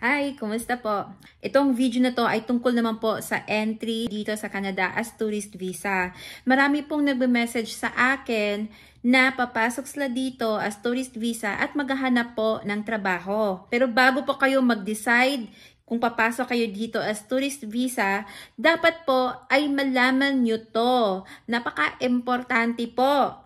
Hi, kumusta po? Itong video na to ay tungkol naman po sa entry dito sa Canada as tourist visa. Marami pong nagbe-message sa akin na papasok sila dito as tourist visa at maghahanap po ng trabaho. Pero bago po kayo mag-decide kung papasok kayo dito as tourist visa, dapat po ay malaman nyo to. Napaka-importante po.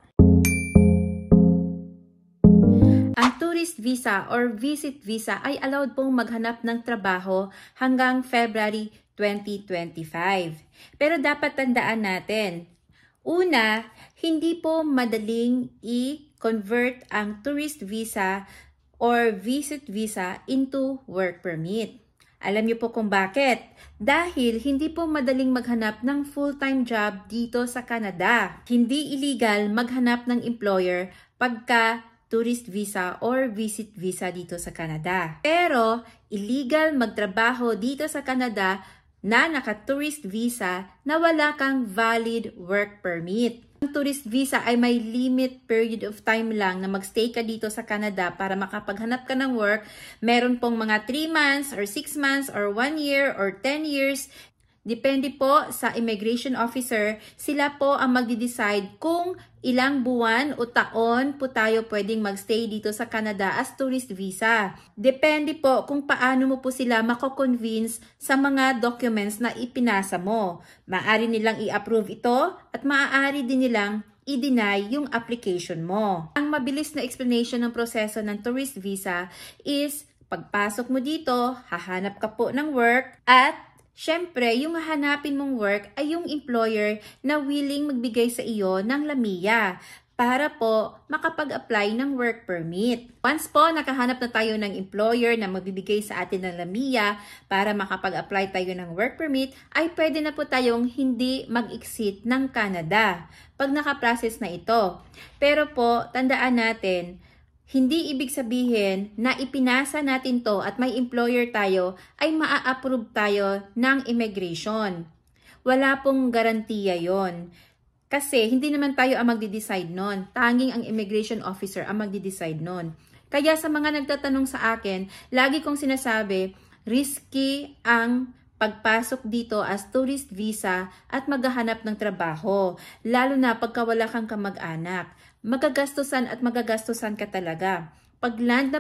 Ang tourist visa or visit visa ay allowed pong maghanap ng trabaho hanggang February 2025. Pero dapat tandaan natin, una, hindi po madaling i-convert ang tourist visa or visit visa into work permit. Alam niyo po kung bakit? Dahil hindi po madaling maghanap ng full-time job dito sa Canada. Hindi illegal maghanap ng employer pagka tourist visa or visit visa dito sa Canada. Pero, illegal magtrabaho dito sa Canada na naka-tourist visa na wala kang valid work permit. Ang tourist visa ay may limit period of time lang na magstay ka dito sa Canada para makapaghanap ka ng work. Meron pong mga 3 months or 6 months or 1 year or 10 years. Depende po sa immigration officer, sila po ang magde-decide kung ilang buwan o taon po tayo pwedeng magstay dito sa Canada as tourist visa. Depende po kung paano mo po sila mako-convince sa mga documents na ipinasa mo. Maaari nilang i-approve ito at maaari din nilang i-deny yung application mo. Ang mabilis na explanation ng proseso ng tourist visa is pagpasok mo dito, hahanap ka po ng work at siyempre, yung hahanapin mong work ay yung employer na willing magbigay sa iyo ng LAMIA para po makapag-apply ng work permit. Once po nakahanap na tayo ng employer na magbibigay sa atin ng LAMIA para makapag-apply tayo ng work permit, ay pwede na po tayong hindi mag-exit ng Canada pag nakaprocess na ito. Pero po, tandaan natin, hindi ibig sabihin na ipinasa natin to at may employer tayo ay maa-approve tayo ng immigration. Wala pong garantiya yon. Kasi hindi naman tayo ang magde-decide nun. Tanging ang immigration officer ang magde-decide nun. Kaya sa mga nagtatanong sa akin, lagi kong sinasabi, risky ang pagpasok dito as tourist visa at maghahanap ng trabaho. Lalo na pagka wala kang kamag-anak. Magagastusan at magagastusan ka talaga. Pag-land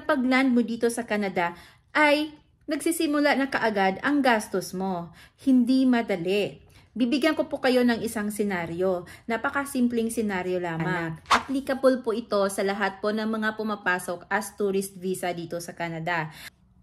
mo dito sa Canada ay nagsisimula na kaagad ang gastos mo. Hindi madali. Bibigyan ko po kayo ng isang senaryo. Napakasimpleng senaryo lamang. Applicable po ito sa lahat po ng mga pumapasok as tourist visa dito sa Canada.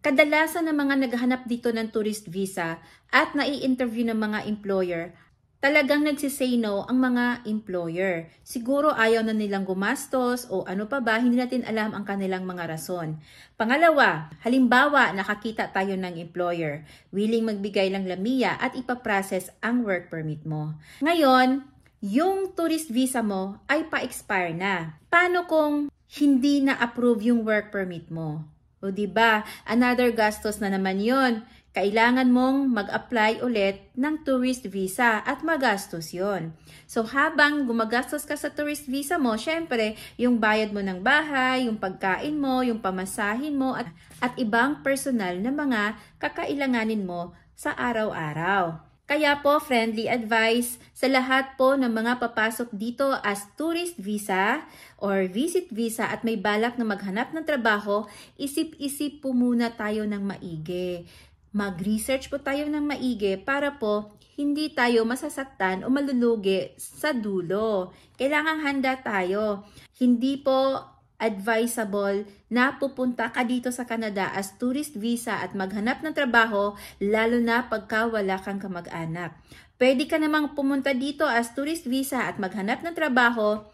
Kadalasan ng mga naghahanap dito ng tourist visa at nai-interview ng mga employer, talagang nagsisay no ang mga employer. Siguro ayaw na nilang gumastos o ano pa ba, hindi natin alam ang kanilang mga rason. Pangalawa, halimbawa nakakita tayo ng employer, willing magbigay ng LAMIA at ipaprocess ang work permit mo. Ngayon, yung tourist visa mo ay pa-expire na. Paano kung hindi na-approve yung work permit mo? O diba, another gastos na naman yon. Kailangan mong mag-apply ulit ng tourist visa at magastos yon. So habang gumagastos ka sa tourist visa mo, syempre, yung bayad mo ng bahay, yung pagkain mo, yung pamasahin mo, at ibang personal na mga kakailanganin mo sa araw-araw. Kaya po, friendly advice sa lahat po ng mga papasok dito as tourist visa or visit visa at may balak na maghanap ng trabaho, isip-isip po muna tayo ng maigi. Mag-research po tayo ng maigi para po hindi tayo masasaktan o malulugi sa dulo. Kailangang handa tayo. Hindi po advisable na pupunta ka dito sa Canada as tourist visa at maghanap ng trabaho, lalo na pagka wala kang kamag-anak. Pwede ka namang pumunta dito as tourist visa at maghanap ng trabaho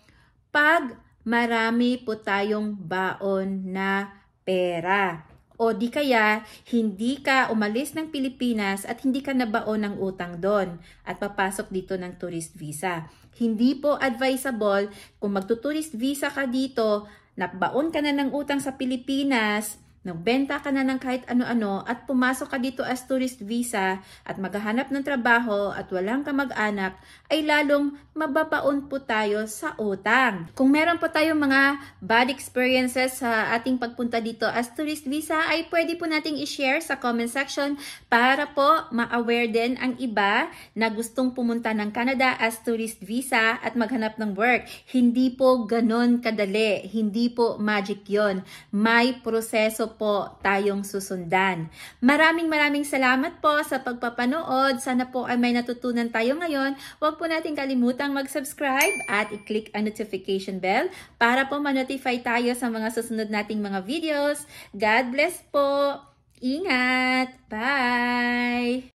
pag marami po tayong baon na pera. O di kaya, hindi ka umalis ng Pilipinas at hindi ka nabaon ng utang doon at papasok dito ng tourist visa. Hindi po advisable kung magtutourist visa ka dito, nabaon ka na ng utang sa Pilipinas, nagbenta ka na ng kahit ano-ano at pumasok ka dito as tourist visa at maghahanap ng trabaho at walang kamag-anak, ay lalong mababaon po tayo sa utang. Kung meron po tayong mga bad experiences sa ating pagpunta dito as tourist visa, ay pwede po nating i-share sa comment section para po ma-aware din ang iba na gustong pumunta ng Canada as tourist visa at maghanap ng work. Hindi po ganon kadali. Hindi po magic yon. May proseso po tayong susundan. Maraming salamat po sa pagpapanood. Sana po ay may natutunan tayo ngayon. Huwag po natin kalimutang mag-subscribe at i-click ang notification bell para po ma-notify tayo sa mga susunod nating mga videos. God bless po! Ingat! Bye!